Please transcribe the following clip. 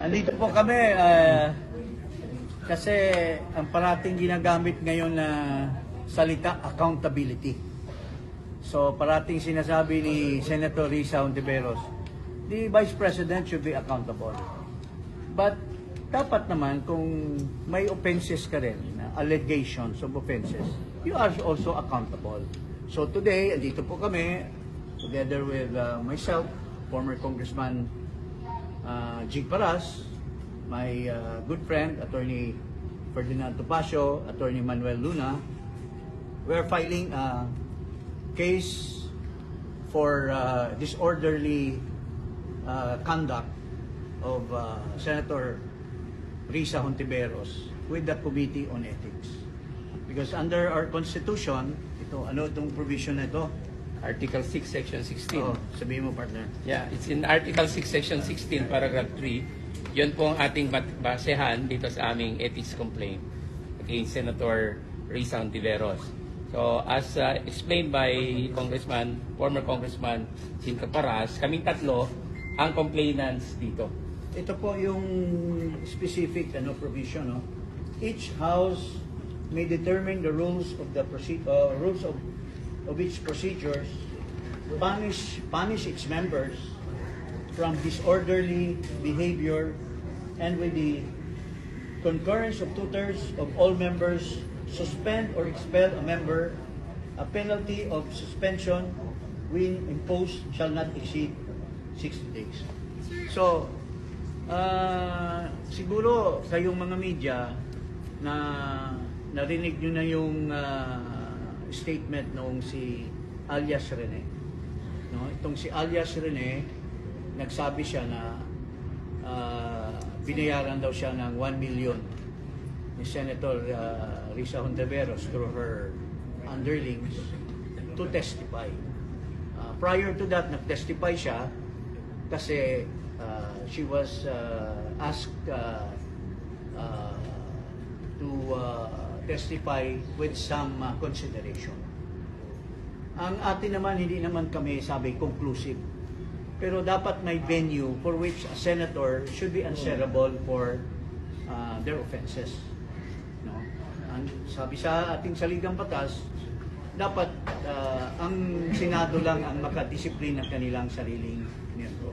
Andito po kami kasi ang parating ginagamit ngayon na salita, accountability. So parating sinasabi ni Senator Risa Hontiveros, the Vice President should be accountable. But dapat naman kung may offenses ka rin, allegations of offenses, you are also accountable. So today, andito po kami, together with myself, former Congressman Jig Paras, my good friend, Attorney Ferdinand Topacio, Attorney Manuel Luna. We're filing a case for disorderly conduct of Senator Risa Hontiveros with the Committee on Ethics. Because under our Constitution, ano itong provision na ito? Article 6, Section 16. Oh, sabihin mo, partner. Yeah, it's in Article 6, Section 16, Paragraph 3. Yun po ang ating basehan dito sa aming ethics complaint against Senator Risa Hontiveros. So, as explained by former Congressman Jig Paras, kaming tatlo ang complainants dito. Ito po yung specific provision. No? Each house may determine the rules of the rules of its procedures, punish its members from disorderly behavior, and with the concurrence of 2/3 of all members, suspend or expel a member. A penalty of suspension when imposed shall not exceed 60 days. So, siguro kayong mga media na narinig nyo na yung statement noong si alias Rene. No? Itong si alias Rene, nagsabi siya na binayaran daw siya ng 1 million ni Senator Risa Hontiveros through her underlings to testify. Prior to that, nag-testify siya kasi she was asked to testify with some consideration. Ang atin naman, hindi naman kami sabi conclusive. Pero dapat may venue for which a senator should be answerable for their offenses. No? Sabi sa ating saligang batas, dapat ang Senado lang ang makadisiplina ng kanilang sariling miyembro.